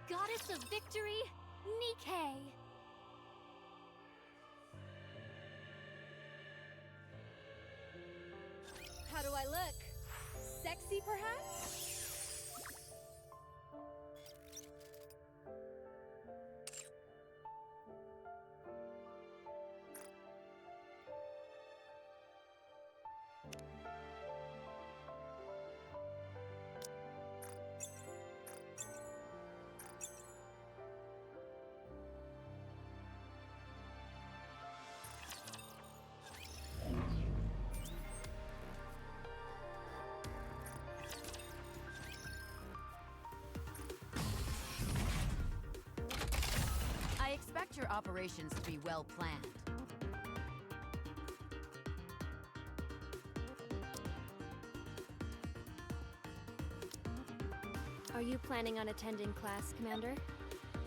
Goddess of Victory, Nikke. How do I look? Sexy, perhaps? I expect your operations to be well planned. Are you planning on attending class, Commander?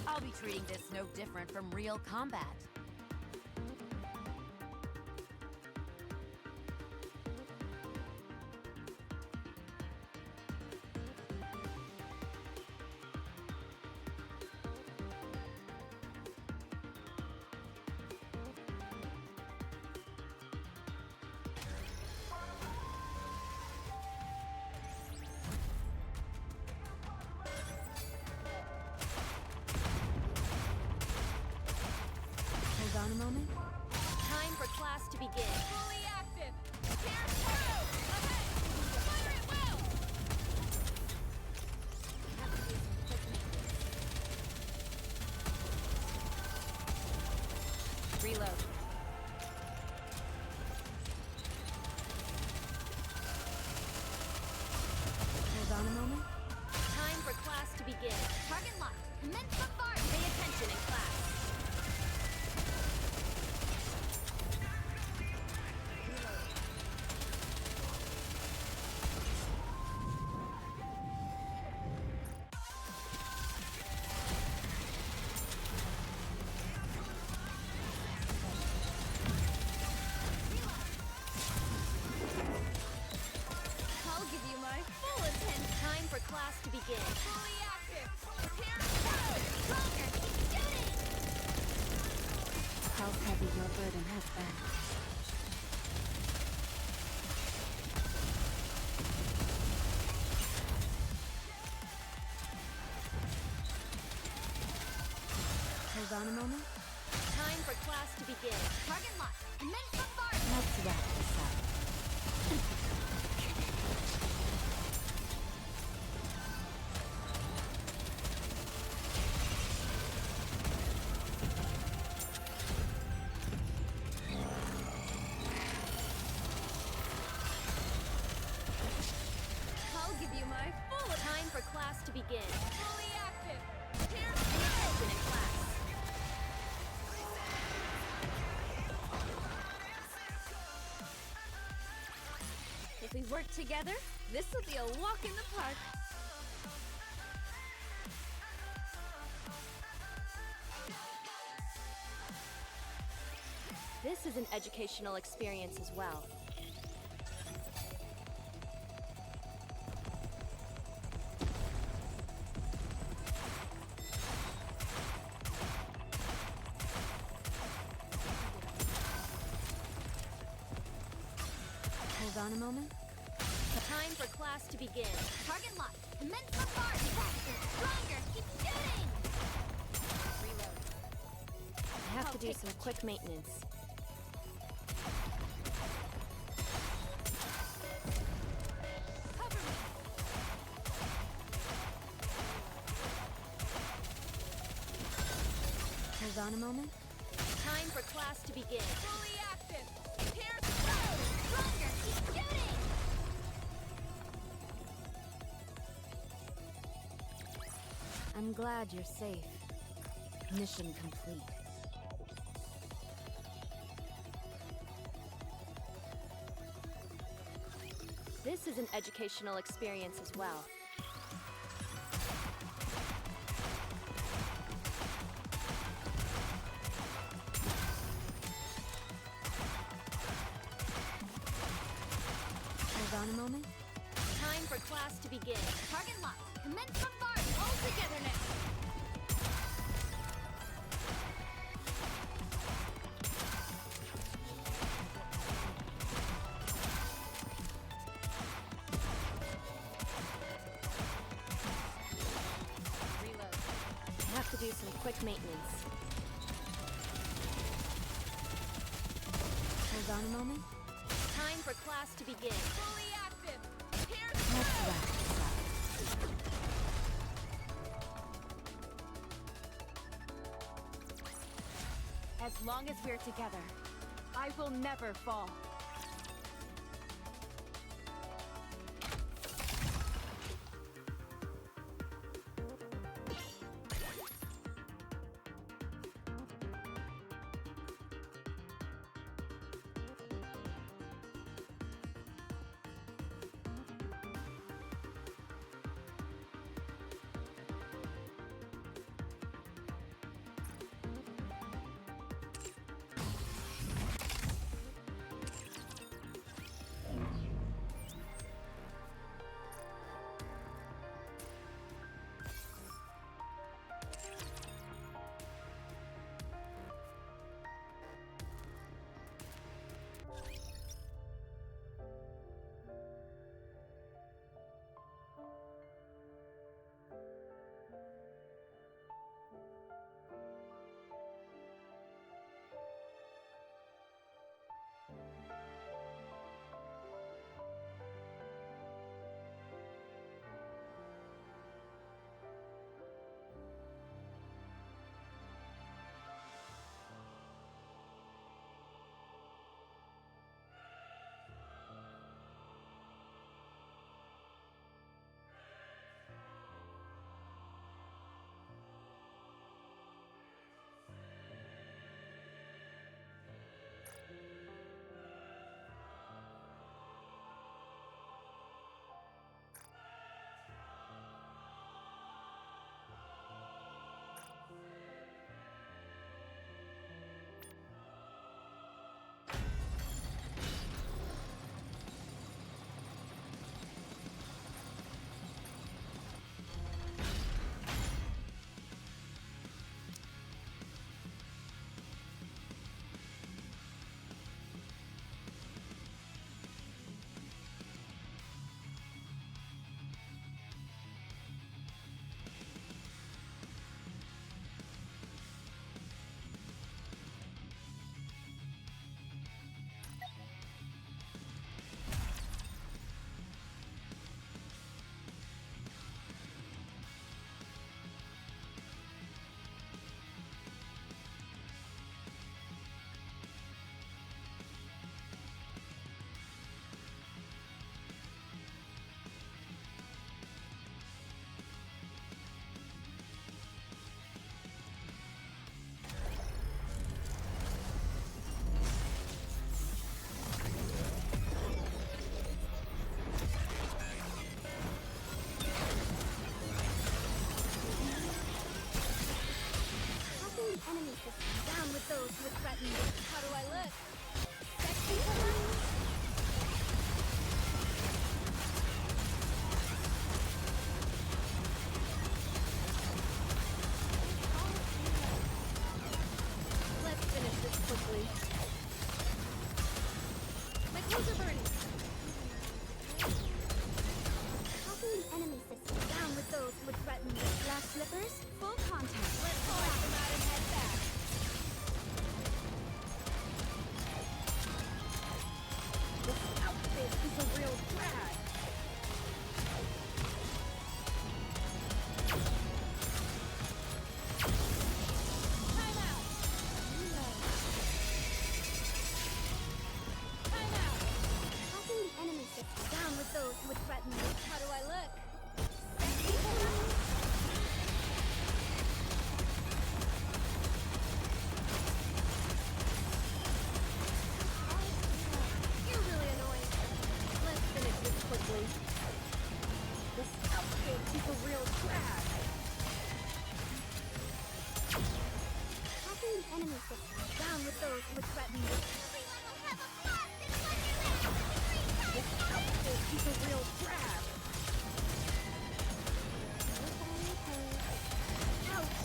I'll be treating this no different from real combat. Hold on a moment. Time for class to begin. Fully active! Here through! Ahead! Fire at will! Reload. Hold on a moment. Time for class to begin. Target locked. Commence bombard. Pay attention in class. I'll give you my full attention. Time for class to begin. Fully active! Here through! Stronger! Keep shooting! How heavy your burden has been. Hold on a moment. Time for class to begin. Target locked. Commence bombard. Let's wrap this up. I'll give you my full time for class to begin. Fully active! Here Pay attention in class. If we work together, this will be a walk in the park. This is an educational experience as well. Hold on a moment. Time for class to begin. Target locked. Commence bombard. Faster, stronger. Keep shooting. Reload. I have to do some quick maintenance. cover me! Hold on a moment. Time for class to begin. Fully active! Here through! Stronger. Keep shooting. I'm glad you're safe. Mission complete. This is an educational experience as well. Hold on a moment. Time for class to begin. Target locked. Commence bombard. All together now. do some quick maintenance. Hold on a moment. Time for class to begin. Fully active. Pierce Let's through. wrap this up. As long as we're together, I will never fall. Enemy system down with those who would threaten me. How do I look? Sexy for Let's finish this quickly. My clothes are burning. Tracking the enemy system down with those who would threaten me. Glass slippers, full contact. Let's collect them out and head back. This outfit is a real drag. Time out. Time out. Tracking the enemy system down with those who would threaten me. How do I look? Sexy for You're really annoying. Let's finish this quickly. This outfit is a real drag. Tracking the enemy system down with those who would threaten me. Everyone will have a blast in Wonderland! This outfit is a real drag. Ouch!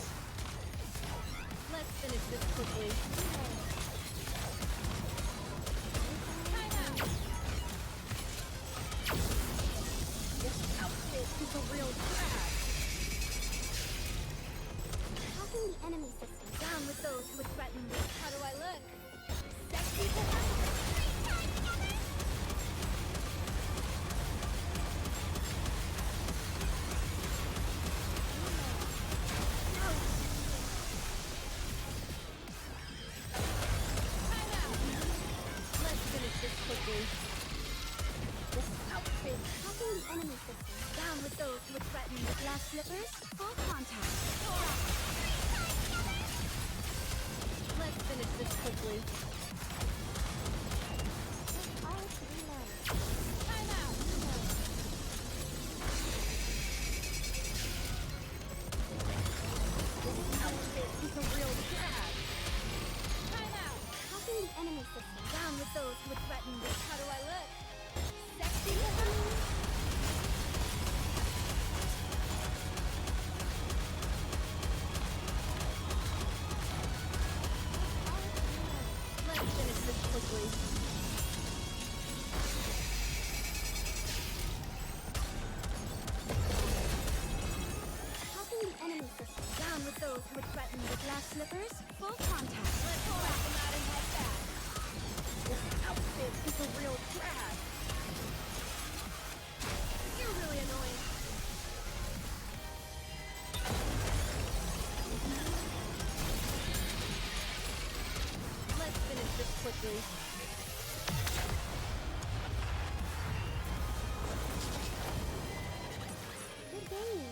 Let's finish this quickly. Time out. This outfit is a real drag. enemy system. Down with those who would threaten me. How do I look? Sexy to have Time out. Let's finish this quickly. this outfit. Copying the enemy system. Down with those who would threaten me. Glass slippers, full contact. Let's finish this quickly. All to reload. Time out. This outfit is a real drag. Time out. Copying the enemy system. Down with those who would threaten me. How do I look? Sexy to have Let's finish this quickly. Copying the enemy system. Down with those who would threaten me. Glass slippers, full contact. Let's crack them out and head back. This outfit is a real drag. You're really annoying. Let's finish this quickly. Good game.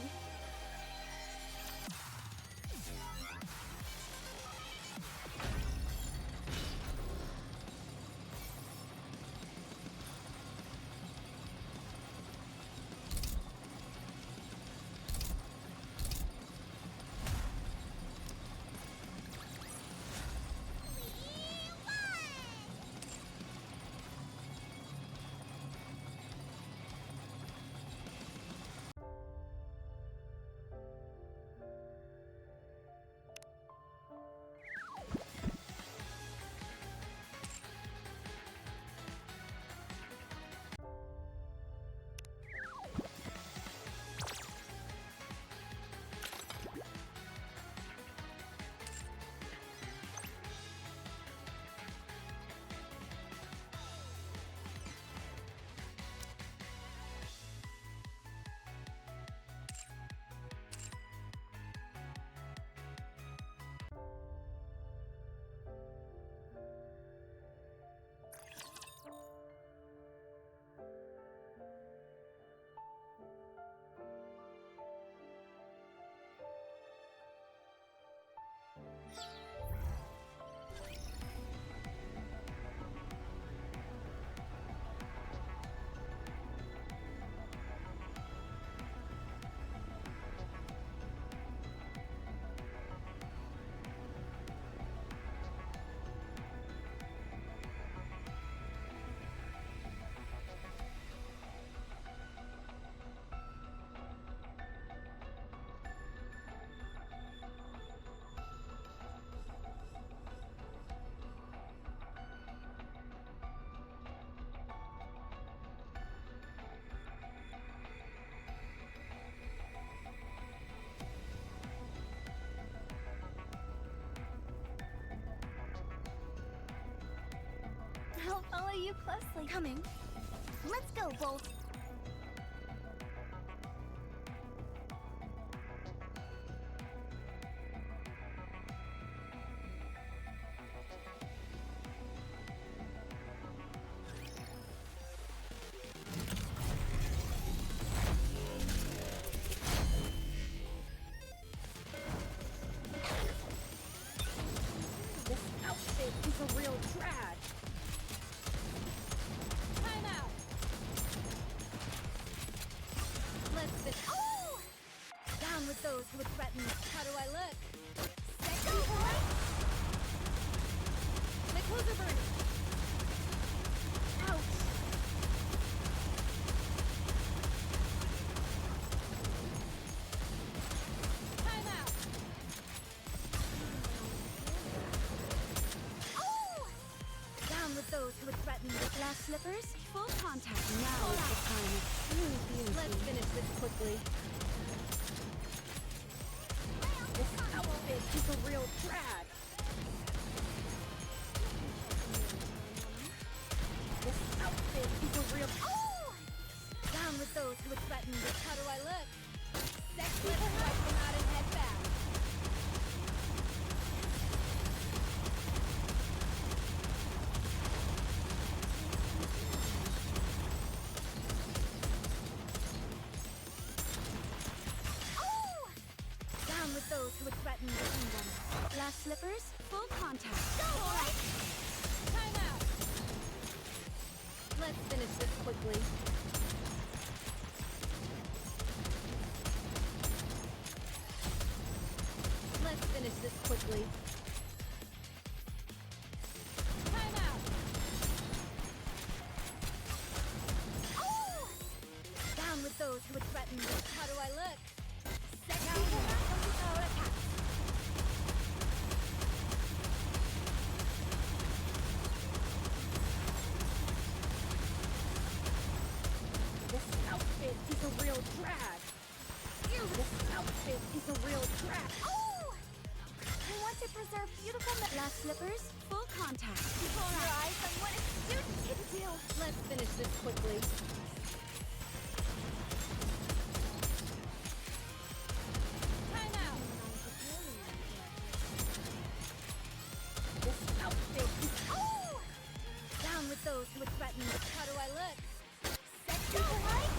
I'll follow you closely. Coming. Let's go, Bolt. This outfit is a real drag. Time out. Let's finish. Oh! Down with those who would threaten me. How do I look? Sexy boy! My clothes are burning. Ouch! Time out. Oh! Down with those who would threaten me. Glass slippers, full contact. Now is the time. It's really beautiful. Let's finish this quickly. This outfit is a real real drag. This outfit is a real. Oh! Down with those who would threaten this. How do I look? Sexy, wipe them out and head back. Oh! Down with those who would threaten the kingdom. Glass slippers, full contact. Go, boys! Time out. Let's finish this quickly. Let's finish this quickly. Time out. Oh! Down with those who would threaten this. How do I look? Sexy, Now the Nakatomi attack. This outfit is a real drag. This outfit is a real drag. Oh! I want to preserve beautiful glass slippers, full contact. Keep on your eyes on what a student can do. Let's finish this quickly. Time out. This outfit is. Oh! Down with those who would threaten this. How do I look? Sexy, right?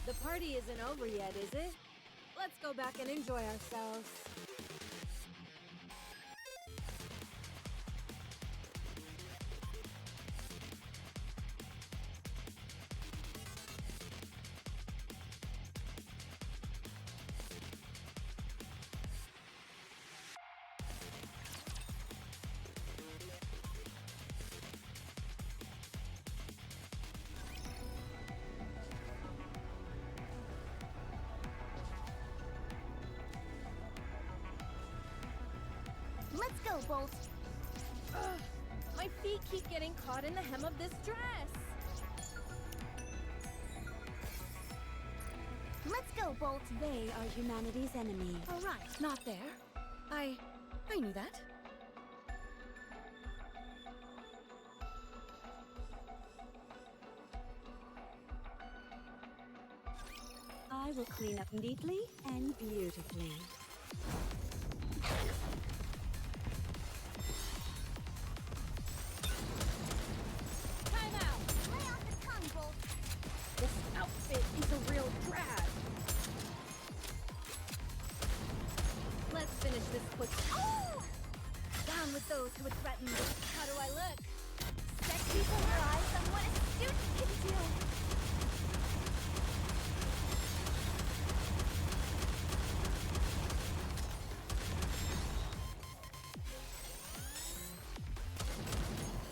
The party isn't over yet, is it? Let's go back and enjoy ourselves. Let's go, Bolt. Ugh, my feet keep getting caught in the hem of this dress. Let's go, Bolt. They are humanity's enemy. All right. Not there. I knew that. I will clean up neatly and beautifully. Time out. Lay off the tongue, Bolt. This outfit is a real drag. Let's finish this quickly. Oh! Down with those who would threaten this. How do I look? Sexy for your eyes on what a student can do.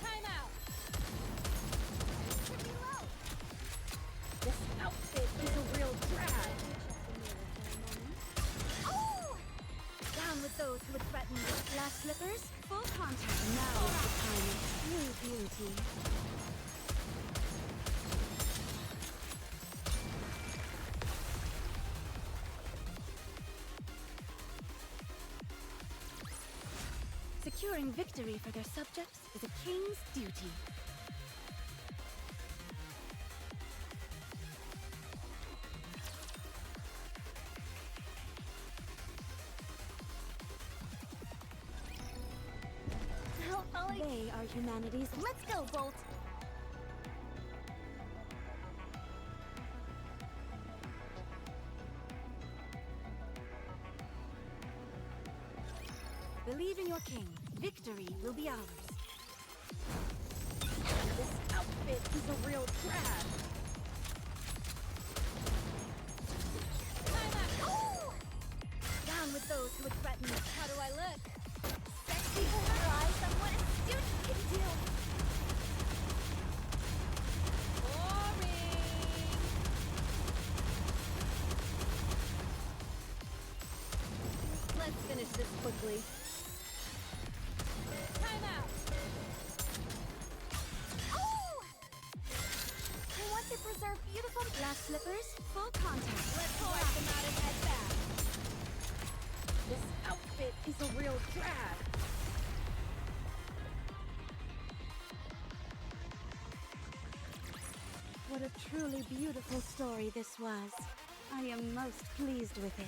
Time out. To reload. This outfit is a real drag. Oh! Down with those who would threaten this. Glass slippers, full contact. Now is the time of true beauty. Securing victory for their subjects is a king's duty. They are humanity's. Let's go, Bolt. Believe in your king. Victory will be ours. This outfit is a real drag. Time out. Oh! Down with those who would threaten this. How do I look? Sexy for your eyes on what a student can do. Boring. Let's finish this quickly. Slippers, full contact. Let's wipe them out and head back. This outfit is a real drag. What a truly beautiful story this was. I am most pleased with it.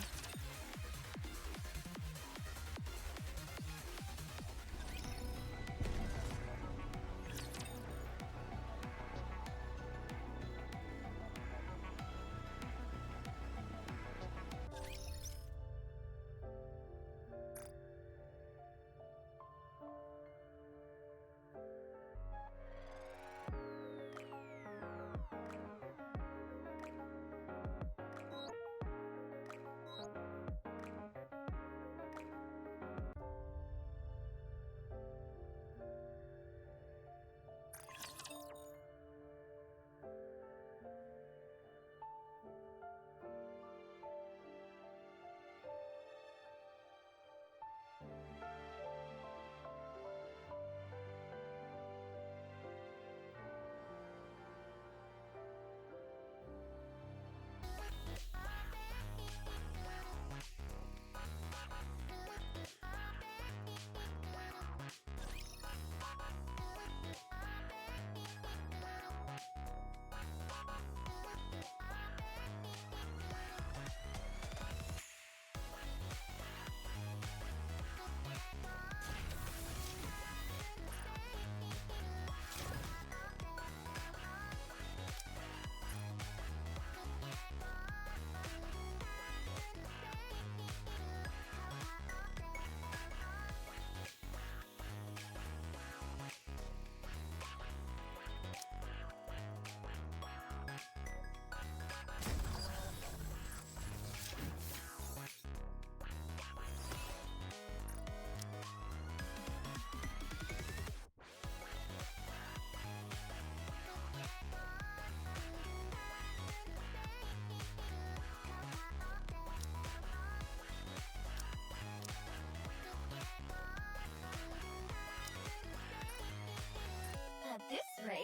At this rate,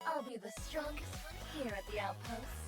I'll be the strongest one here at the outpost.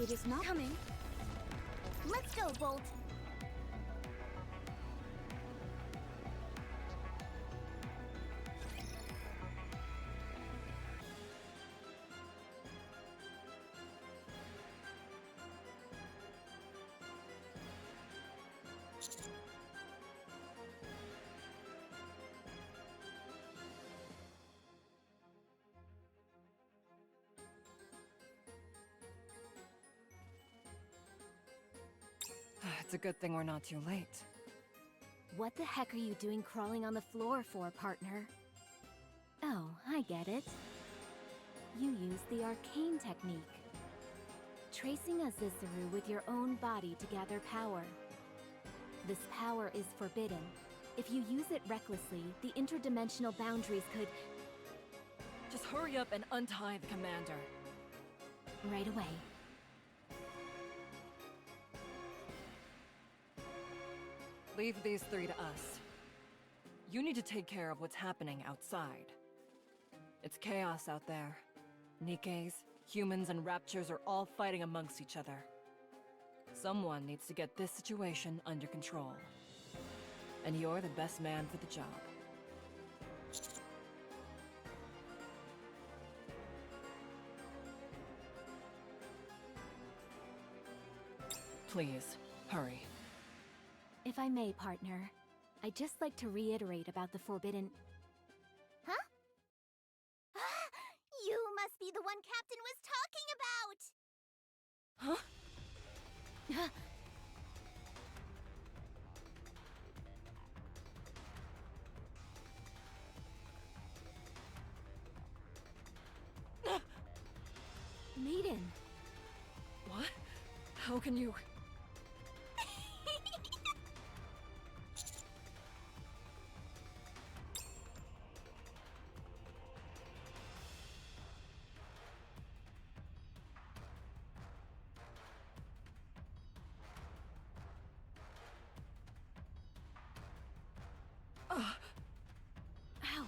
It is not coming. Let's go, Bolt! It's a good thing we're not too late. What the heck are you doing crawling on the floor for, partner? Oh, I get it. You use the arcane technique. Tracing a Zissuru with your own body to gather power. This power is forbidden. If you use it recklessly, the interdimensional boundaries could... Just hurry up and untie the commander. right away. Leave these three to us. You need to take care of what's happening outside. It's chaos out there. Nikkes, humans, and Raptures are all fighting amongst each other. Someone needs to get this situation under control. And you're the best man for the job. Please, hurry. If I may, partner, I'd just like to reiterate about the forbidden... Huh? You must be the one Captain was talking about! Huh? Maiden! What? How can you... Ow!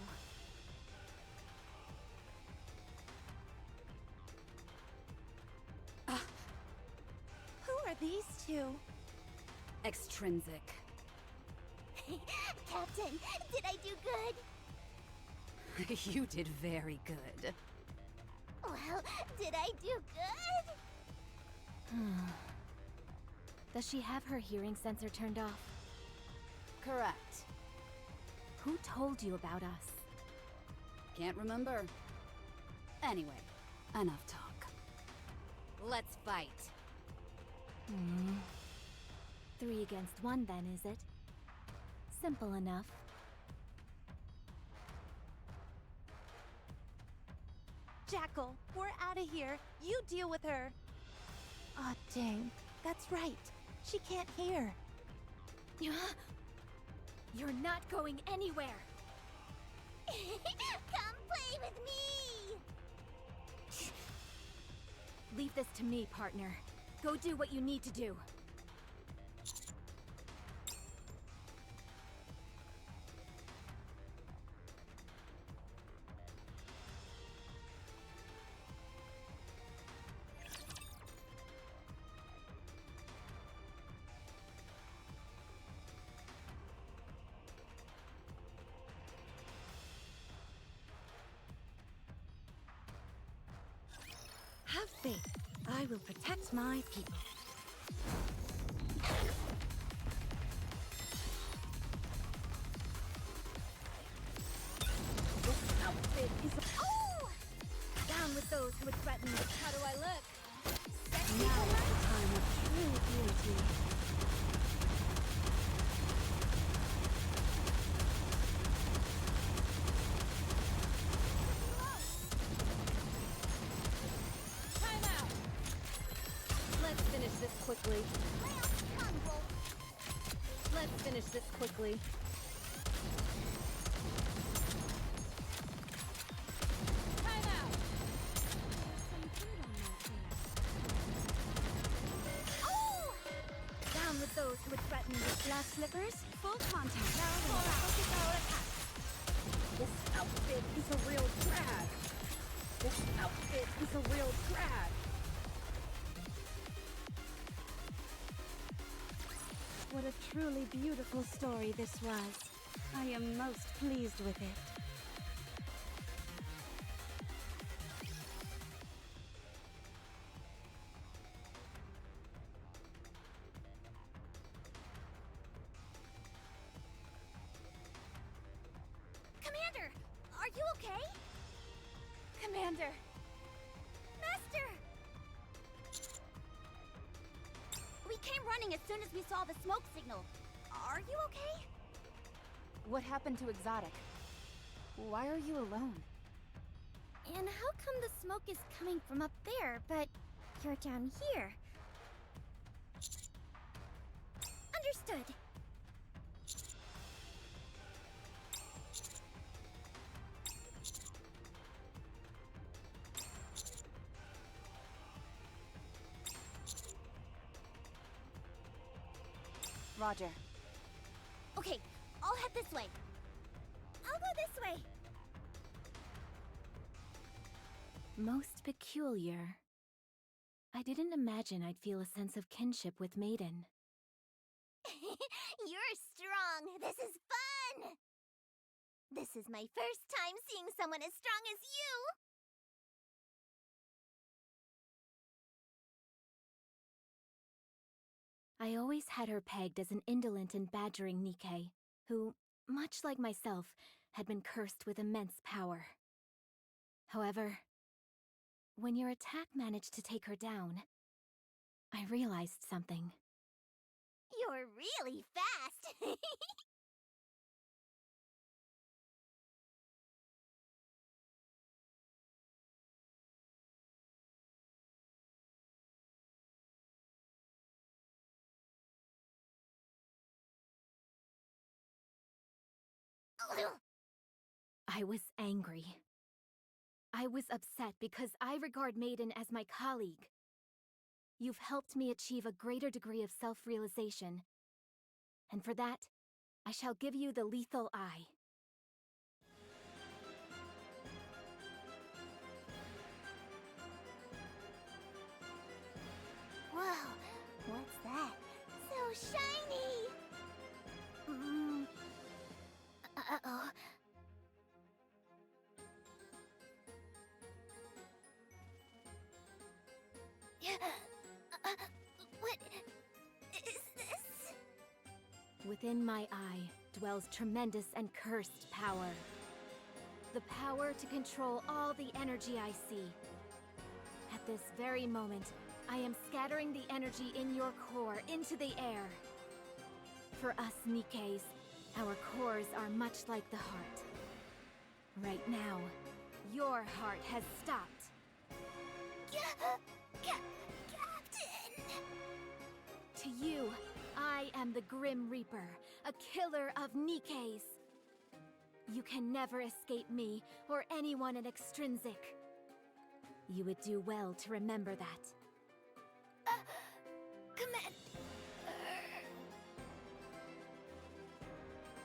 Who are these two? Extrinsic. Captain, did I do good? You did very good. Well, did I do good? Does she have her hearing sensor turned off? Correct. Who told you about us? Can't remember. Anyway, enough talk. Let's fight. 3 against 1 then, is it? Simple enough. Jackal, we're out of here. You deal with her. Aw, dang. That's right. She can't hear. You're not going anywhere! Come play with me! Leave this to me, partner. Go do what you need to do. Have faith. I will protect my people. This outfit is Oh! Down with those who would threaten me. How do I look? now the time of true beauty. Time out! Let's finish this quickly. Let's finish this quickly. Time out! Oh! Down with those who would threaten me. Glass slippers, full contact. This outfit is a real drag. This outfit is a real drag. What a truly beautiful story this was. I am most pleased with it. Commander, are you okay? Commander! Master! We came running as soon as we saw the smoke signal. Are you okay? What happened to Exotic? Why are you alone? And how come the smoke is coming from up there, but you're down here? Understood. Roger. Okay, I'll head this way. I'll go this way. Most peculiar. I didn't imagine I'd feel a sense of kinship with Maiden. You're strong. This is fun. This is my first time seeing someone as strong as you. I always had her pegged as an indolent and badgering Nikke, who, much like myself, had been cursed with immense power. However, when your attack managed to take her down, I realized something. You're really fast! I was angry. I was upset because I regard Maiden as my colleague. You've helped me achieve a greater degree of self-realization, and for that, I shall give you the lethal eye. Whoa, what's that? So shiny! Uh-oh. What is this? Within my eye dwells tremendous and cursed power. The power to control all the energy I see. At this very moment, I am scattering the energy in your core into the air. For us Nikkes, our cores are much like the heart. Right now, your heart has stopped. Captain! To you, I am the Grim Reaper, a killer of Nikkes. You can never escape me or anyone in Extrinsic. You would do well to remember that. Command...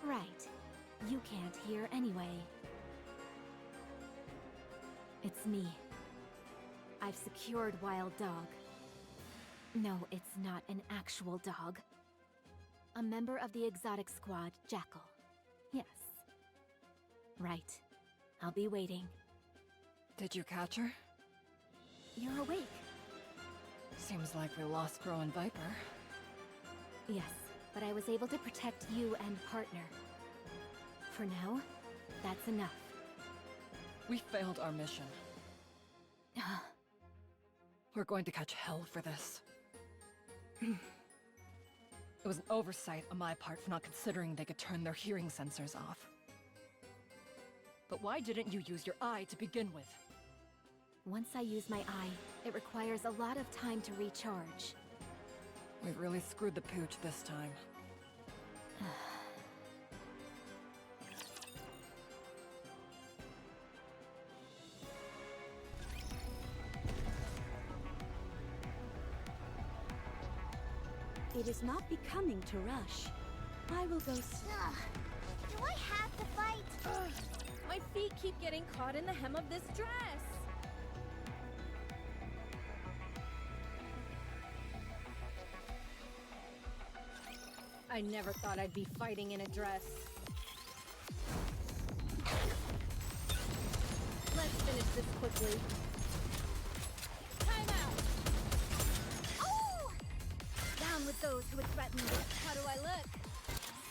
Right. You can't hear anyway. It's me. I've secured Wild Dog. No, it's not an actual dog. A member of the exotic squad, Jackal. Yes. Right. I'll be waiting. Did you catch her? You're awake. Seems like we lost Crow and Viper. Yes, but I was able to protect you and partner. For now, that's enough. We failed our mission. We're going to catch hell for this. It was an oversight on my part for not considering they could turn their hearing sensors off. But why didn't you use your eye to begin with? Once I use my eye, it requires a lot of time to recharge. We've really screwed the pooch this time. It is not becoming to rush. I will go Do I have to fight? My feet keep getting caught in the hem of this dress. I never thought I'd be fighting in a dress. Let's finish this quickly. Time out! Oh! Down with those who would threaten me. How do I look?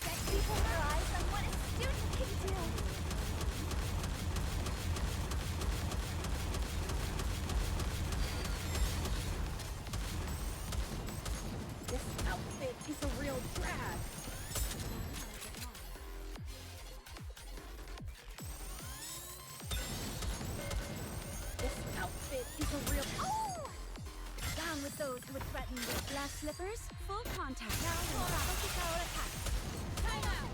Set people their eyes on what a student can do! This outfit is a real drag. This outfit is a real... Oh! Down with those who would threaten me. glass slippers, full contact. Time out!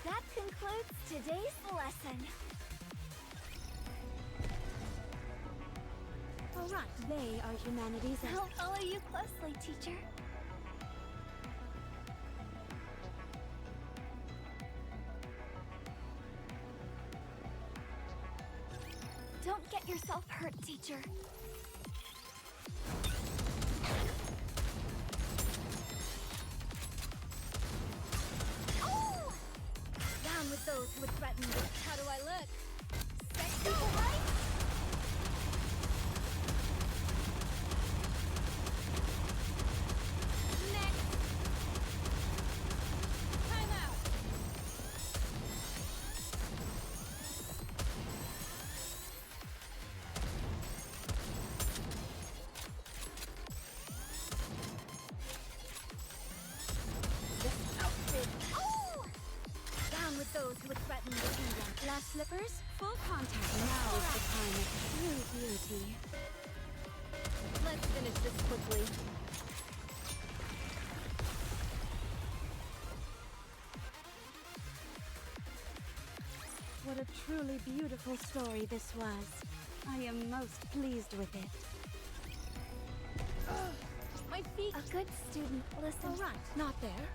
That concludes today's lesson. All right, they are humanities and... I'll follow you closely, teacher. Don't get yourself hurt, teacher. Oh! Down with those who would threaten me. How do I look? Simple, right? Next. Time out. This outfit. Oh! Down with those who would threaten the kingdom. Glass slippers, full contact. Now is the time of true beauty. Let's finish this quickly. What a truly beautiful story this was. I am most pleased with it. My feet. A good student listens. All right. Not there.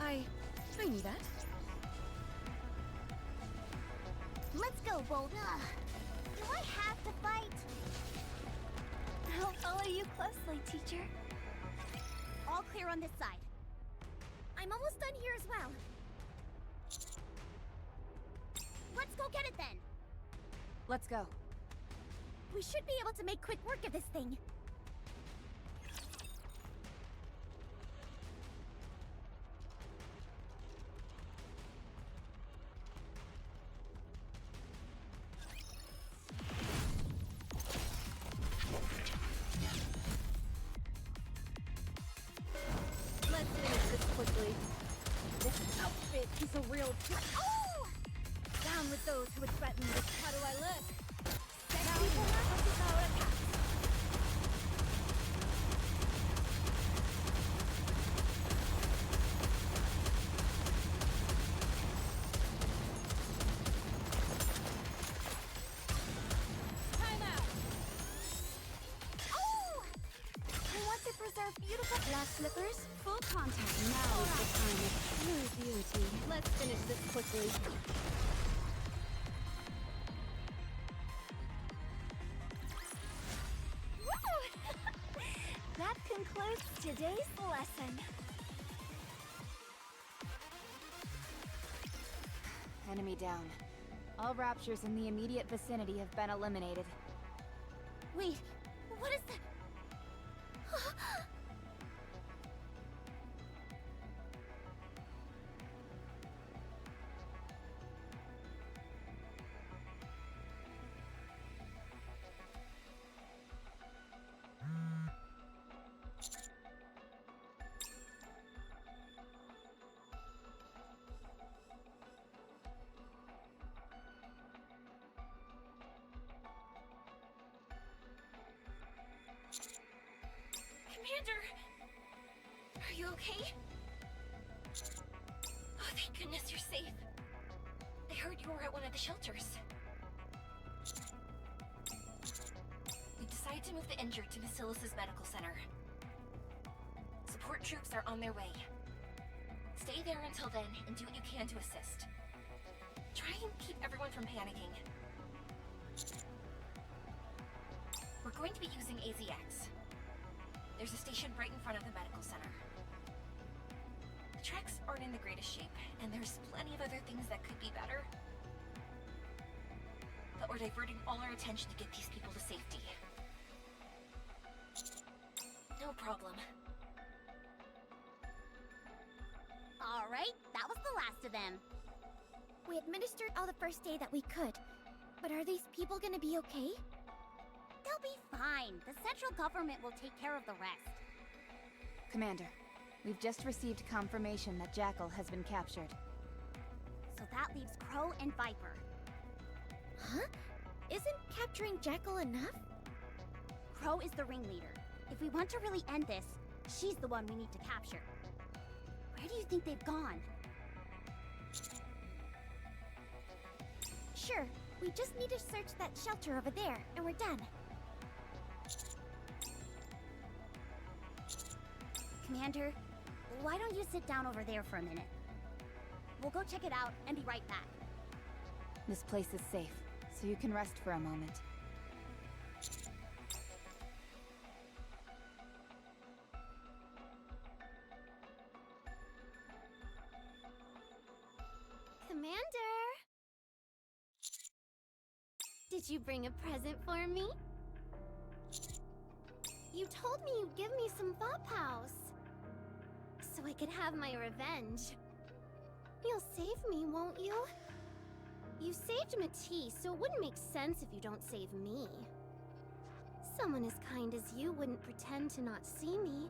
I knew that. Let's go, Bold. Do I have to fight? I'll follow you closely, teacher. All clear on this side. I'm almost done here as well. Let's go get it then. Let's go. We should be able to make quick work of this thing. Let's finish this quickly. This outfit is a real Oh! Down with those who would threaten this. How do I look? Sexy for our attack. Time out. Oh! I want to preserve beautiful Glass slippers, full contact. Now is the time of true beauty. Let's finish this quickly. Woo! That concludes today's lesson. Enemy down. All raptures in the immediate vicinity have been eliminated. Wait, what is that? Commander! Are you okay? Oh, thank goodness you're safe. I heard you were at one of the shelters. We decided to move the injured to Basilis's medical center. Support troops are on their way. Stay there until then and do what you can to assist. Try and keep everyone from panicking. We're going to be using AZX. There's a station right in front of the medical center. The tracks aren't in the greatest shape, and there's plenty of other things that could be better. But we're diverting all our attention to get these people to safety. No problem. All right, that was the last of them. We administered all the first aid that we could, but are these people gonna be okay? They'll be fine. The central government will take care of the rest. Commander, we've just received confirmation that Jackal has been captured. So that leaves Crow and Viper. Huh? Isn't capturing Jackal enough? Crow is the ringleader. If we want to really end this, she's the one we need to capture. Where do you think they've gone? Sure, we just need to search that shelter over there, and we're done. Commander, why don't you sit down over there for a minute? We'll go check it out and be right back. This place is safe, so you can rest for a moment. Commander! Did Did you bring a present for me? You told me you'd give me some Vophouse. So I could have my revenge. You'll save me, won't you? You saved Matisse, so it wouldn't make sense if you don't save me. Someone as kind as you wouldn't pretend to not see me,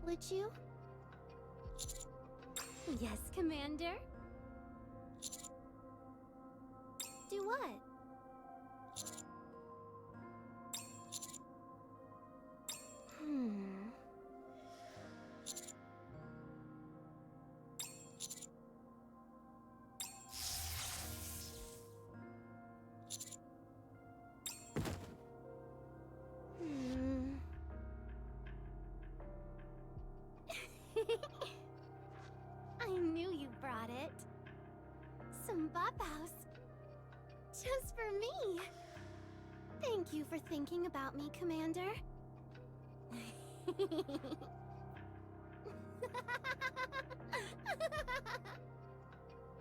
would you? Yes, Commander? Do what? I knew you brought it. Some Vophouse. Just for me. Thank you for thinking about me, Commander.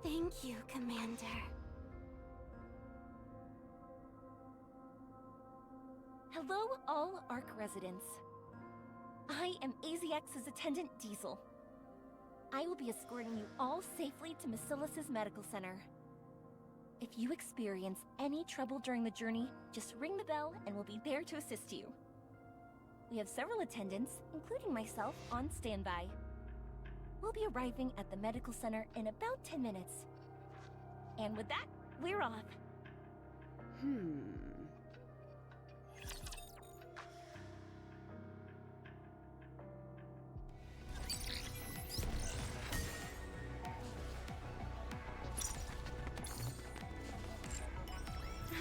Thank you, Commander. Hello, all ARC residents. I am AZX's attendant Diesel. I will be escorting you all safely to Macilis' medical center. If you experience any trouble during the journey, just ring the bell and we'll be there to assist you. We have several attendants, including myself, on standby. We'll be arriving at the medical center in about 10 minutes. And with that, we're off.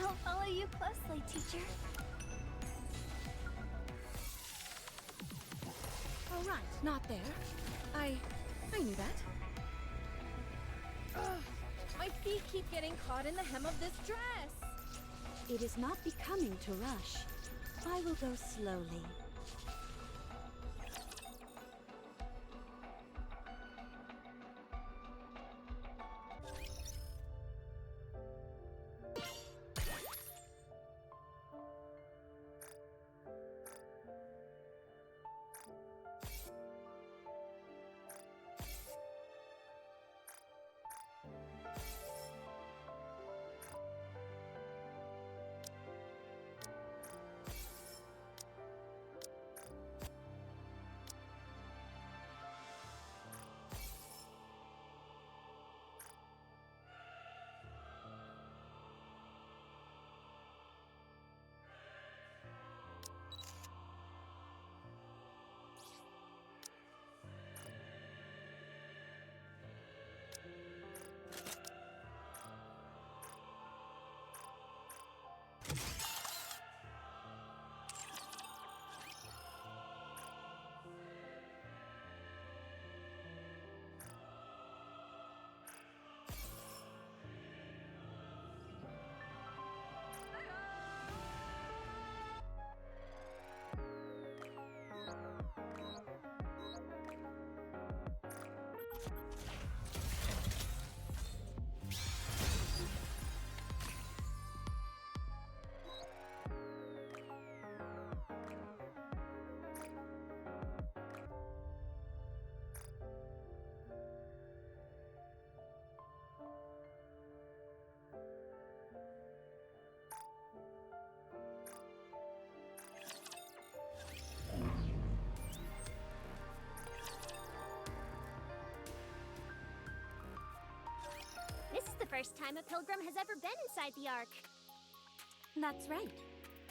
I'll follow you closely, teacher. All right, not there. I knew that. Ugh, my feet keep getting caught in the hem of this dress. It is not becoming to rush. I will go slowly. This is the first time a pilgrim has ever been inside the Ark. That's right.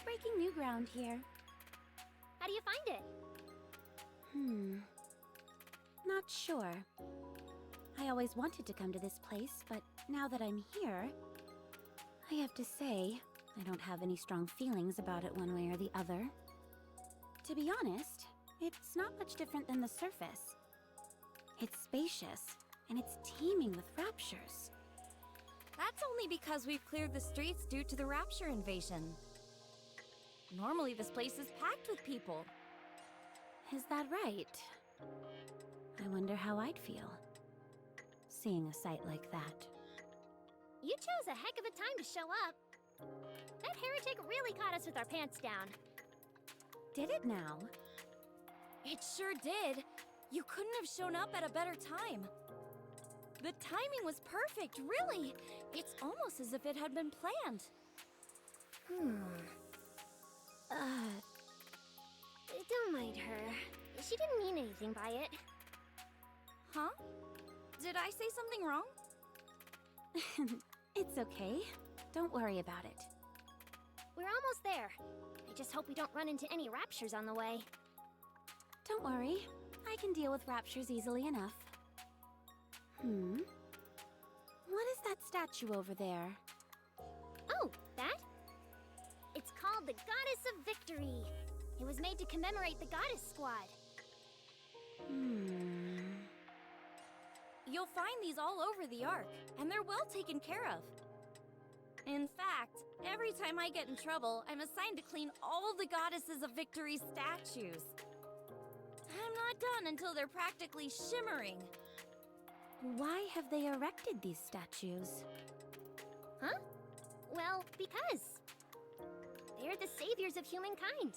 Breaking new ground here. How do you find it? Not sure. I always wanted to come to this place, but now that I'm here, I have to say, I don't have any strong feelings about it one way or the other. To be honest, it's not much different than the surface. It's spacious, and it's teeming with raptures. That's only because we've cleared the streets due to the Rapture invasion. Normally this place is packed with people. Is that right? I wonder how I'd feel, seeing a sight like that. You chose a heck of a time to show up. That heretic really caught us with our pants down. Did it now? It sure did. You couldn't have shown up at a better time. The timing was perfect, really. It's almost as if it had been planned. Don't mind her. She didn't mean anything by it. Huh? Did I say something wrong? It's okay. Don't worry about it. We're almost there. I just hope we don't run into any raptures on the way. Don't worry. I can deal with raptures easily enough. What is that statue over there? Oh, that? It's called the Goddess of Victory. It was made to commemorate the Goddess Squad. You'll find these all over the Ark, and they're well taken care of. In fact, every time I get in trouble, I'm assigned to clean all the Goddesses of Victory statues. I'm not done until they're practically shimmering. Why have they erected these statues? Huh? Well, because they're the saviors of humankind.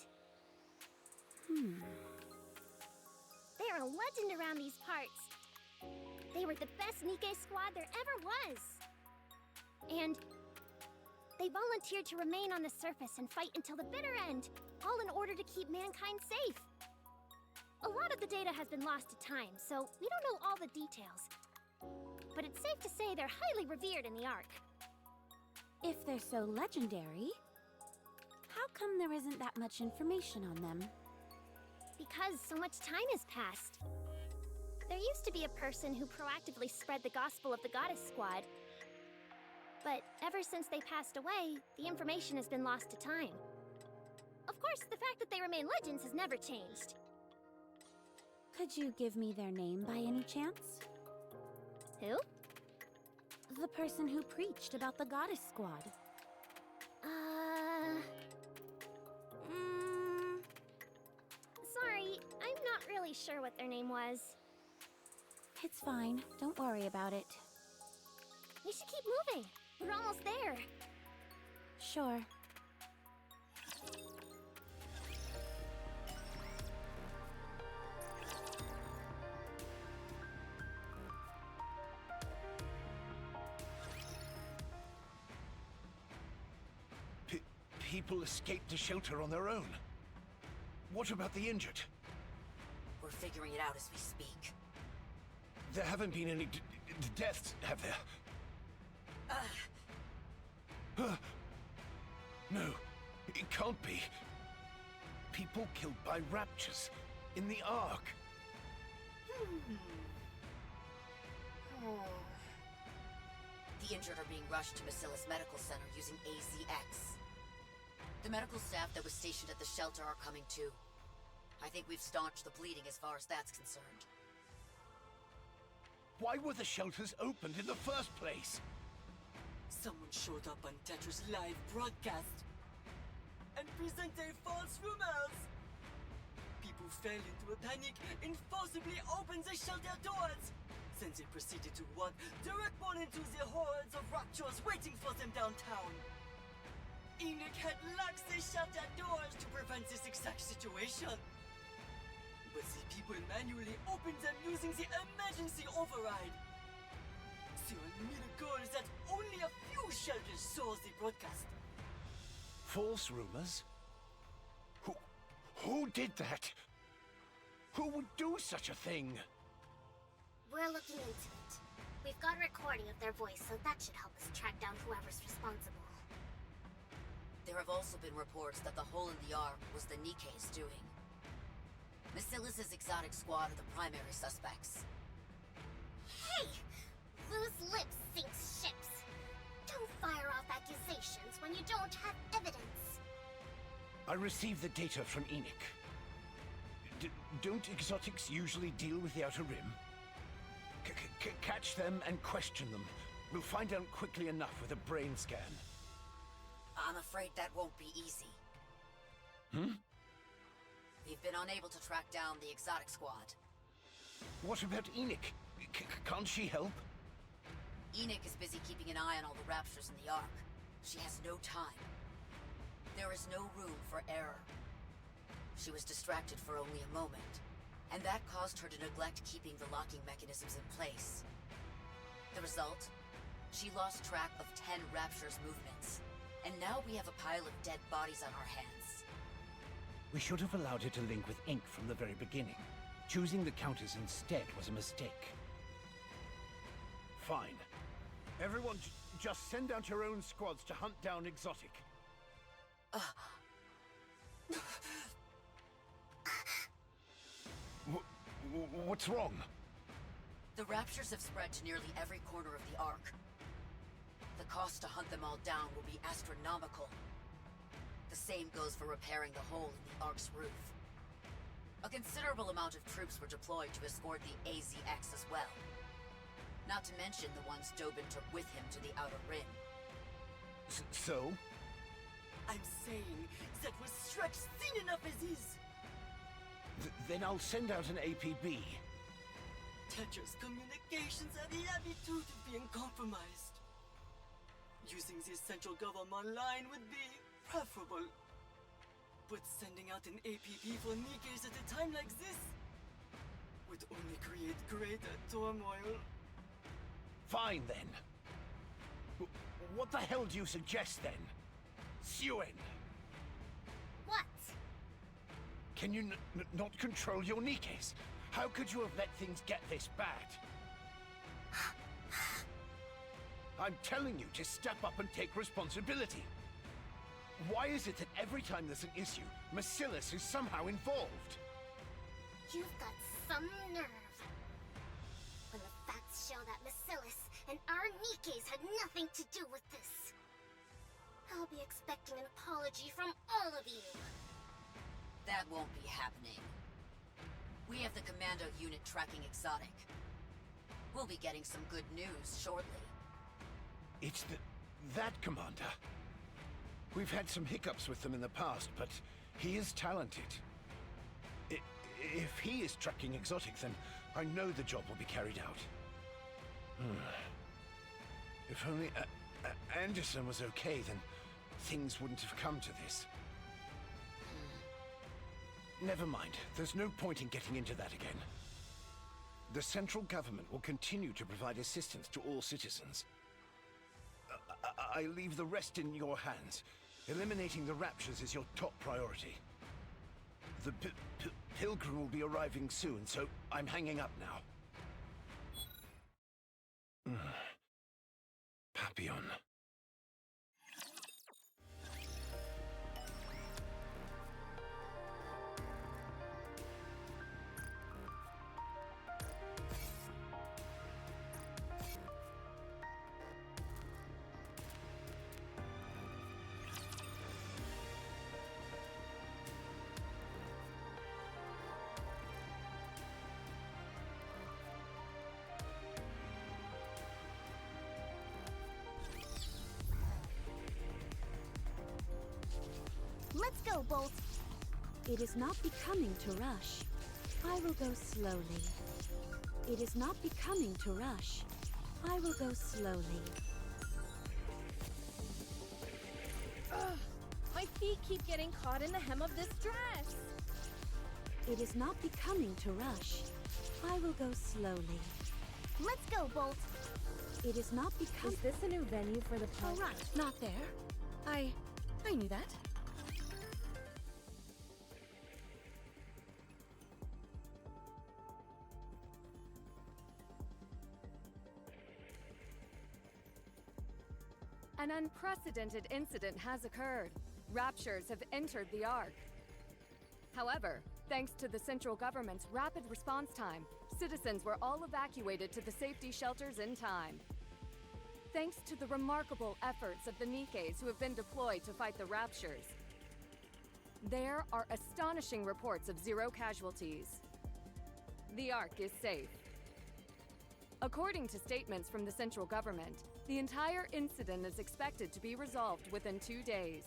They're a legend around these parts. They were the best Nikke squad there ever was. And they volunteered to remain on the surface and fight until the bitter end, all in order to keep mankind safe. A lot of the data has been lost to time, so we don't know all the details. But it's safe to say they're highly revered in the Ark. If they're so legendary, how come there isn't that much information on them? Because so much time has passed. There used to be a person who proactively spread the gospel of the Goddess Squad. But ever since they passed away, the information has been lost to time. Of course, the fact that they remain legends has never changed. Could you give me their name by any chance? Who? The person who preached about the Goddess Squad. Sorry, I'm not really sure what their name was. It's fine. Don't worry about it. We should keep moving. We're almost there. Sure. People escaped the shelter on their own. What about the injured? We're figuring it out as we speak. There haven't been any deaths, have there? No, it can't be. People killed by raptures in the Ark. The injured are being rushed to Bacillus Medical Center using AZX. The medical staff that was stationed at the shelter are coming too. I think we've staunched the bleeding as far as that's concerned. Why were the shelters opened in the first place? Someone showed up on Tetra's live broadcast and presented false rumors. People fell into a panic and forcibly opened the shelter doors. Then they proceeded to walk directly into the hordes of raptors waiting for them downtown. Enoch had locked the shelter doors to prevent this exact situation. But the people manually opened them using the emergency override. The miracle is that only a few shelters saw the broadcast. False rumors? Who did that? Who would do such a thing? We're looking into it. We've got a recording of their voice, so that should help us track down whoever's responsible. There have also been reports that the hole in the Ark was the Nikke's doing. Bacillus' exotic squad are the primary suspects. Hey! Loose lips sink ships. Don't fire off accusations when you don't have evidence. I received the data from Enoch. Don't exotics usually deal with the Outer Rim? Catch them and question them. We'll find out quickly enough with a brain scan. I'm afraid that won't be easy. We've been unable to track down the exotic squad. What about Enoch? Can't she help? Enoch is busy keeping an eye on all the raptors in the Ark. She has no time. There is no room for error. She was distracted for only a moment, and that caused her to neglect keeping the locking mechanisms in place. The result? She lost track of 10 Rapture's movements, and now we have a pile of dead bodies on our hands. We should have allowed her to link with Ink from the very beginning. Choosing the Countess instead was a mistake. Fine. Everyone, just send out your own squads to hunt down Exotic. What's wrong? The Raptures have spread to nearly every corner of the Ark. The cost to hunt them all down will be astronomical. The same goes for repairing the hole in the Ark's roof. A considerable amount of troops were deployed to escort the AZX as well. Not to mention the ones Dobin took with him to the Outer Rim. So? I'm saying that was stretched thin enough as is. Then I'll send out an APB. Tetra's communications have the habitude of being compromised. Using the central government line would be preferable. But sending out an APB for Nikkei's at a time like this would only create greater turmoil. Fine then. What the hell do you suggest then? Suen! What? Can you not control your Nikkeis? How could you have let things get this bad? I'm telling you to step up and take responsibility. Why is it that every time there's an issue, Macilis is somehow involved? You've got some nerve. When the facts show that Macilis and our Nikkeis had nothing to do with this, I'll be expecting an apology from all of you. That won't be happening. We have the Commando unit tracking Exotic. We'll be getting some good news shortly. It's that commander. We've had some hiccups with them in the past, but he is talented. If he is tracking Exotic, then I know the job will be carried out. If only Anderson was okay, then things wouldn't have come to this. Never mind. There's no point in getting into that again. The central government will continue to provide assistance to all citizens. I leave the rest in your hands. Eliminating the Raptures is your top priority. The Pilgrim will be arriving soon, so I'm hanging up now. Papillon. Let's go, Bolt. It is not becoming to rush. I will go slowly. It is not becoming to rush. I will go slowly. Ugh, my feet keep getting caught in the hem of this dress. It is not becoming to rush. I will go slowly. Let's go, Bolt. It is not becoming... Is this a new venue for the Oh, party? right. Not there. I knew that. An unprecedented incident has occurred. Raptures have entered the Ark. However, thanks to the central government's rapid response time, citizens were all evacuated to the safety shelters in time. Thanks to the remarkable efforts of the Nikkeis who have been deployed to fight the Raptures, there are astonishing reports of 0 casualties. The Ark is safe. According to statements from the central government, the entire incident is expected to be resolved within 2 days.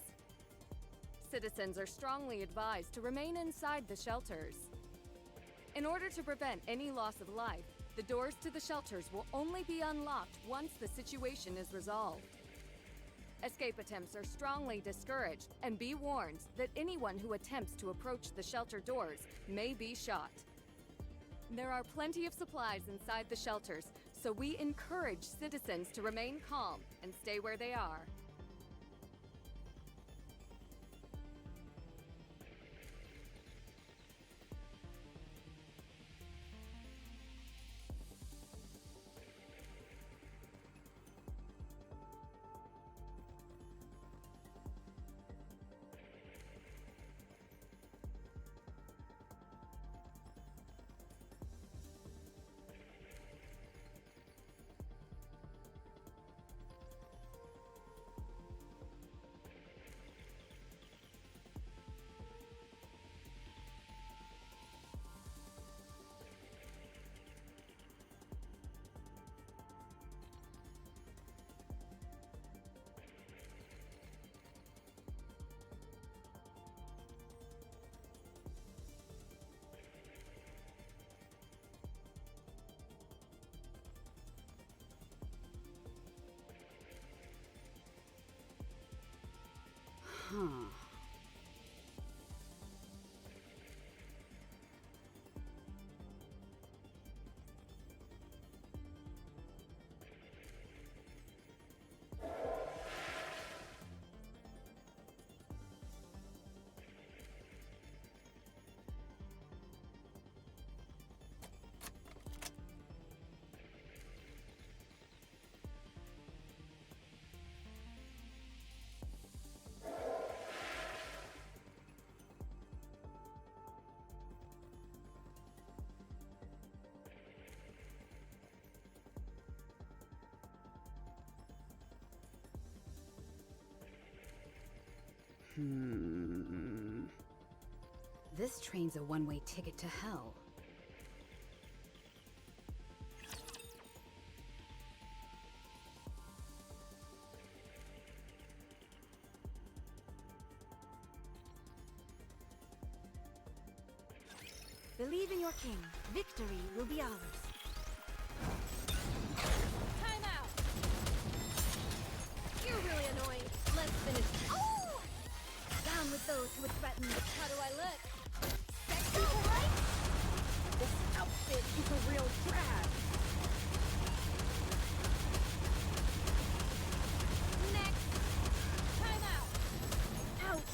Citizens are strongly advised to remain inside the shelters. In order to prevent any loss of life, the doors to the shelters will only be unlocked once the situation is resolved. Escape attempts are strongly discouraged, and be warned that anyone who attempts to approach the shelter doors may be shot. There are plenty of supplies inside the shelters, so we encourage citizens to remain calm and stay where they are. Huh. This train's a one-way ticket to hell. Believe in your king. Victory will be ours. Time out! You're really annoying. Let's finish. Oh! Down with those who would threaten me. How do I look? Sexy, right? This outfit is a real drag. Next. Time out. Ouch.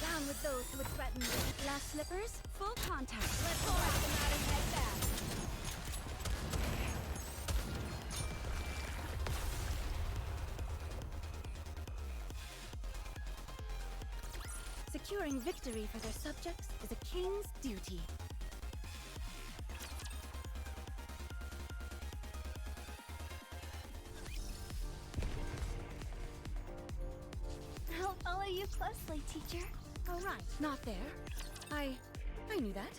Down with those who would threaten me. Last slippers, full contact. Let's go out them out and head back. Securing victory for their subjects is a king's duty. I'll follow you closely, teacher. Oh, right. Not there. I knew that.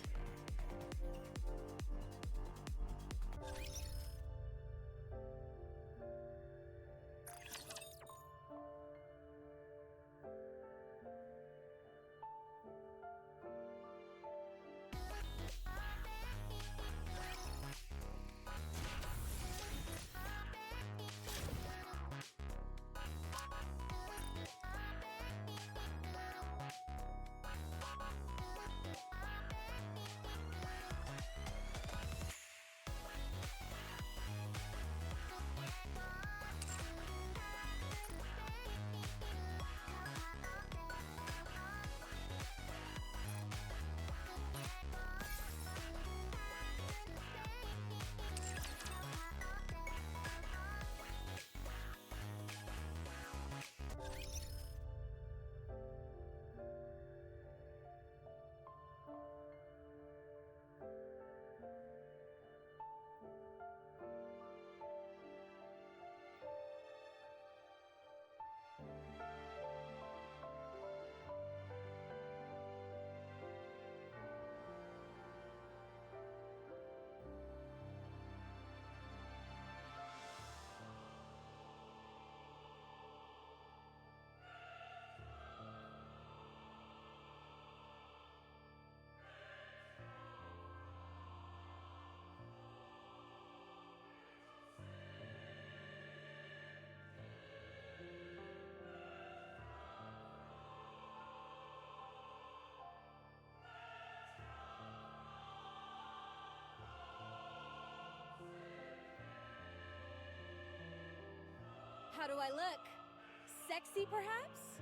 How do I look? Sexy, perhaps?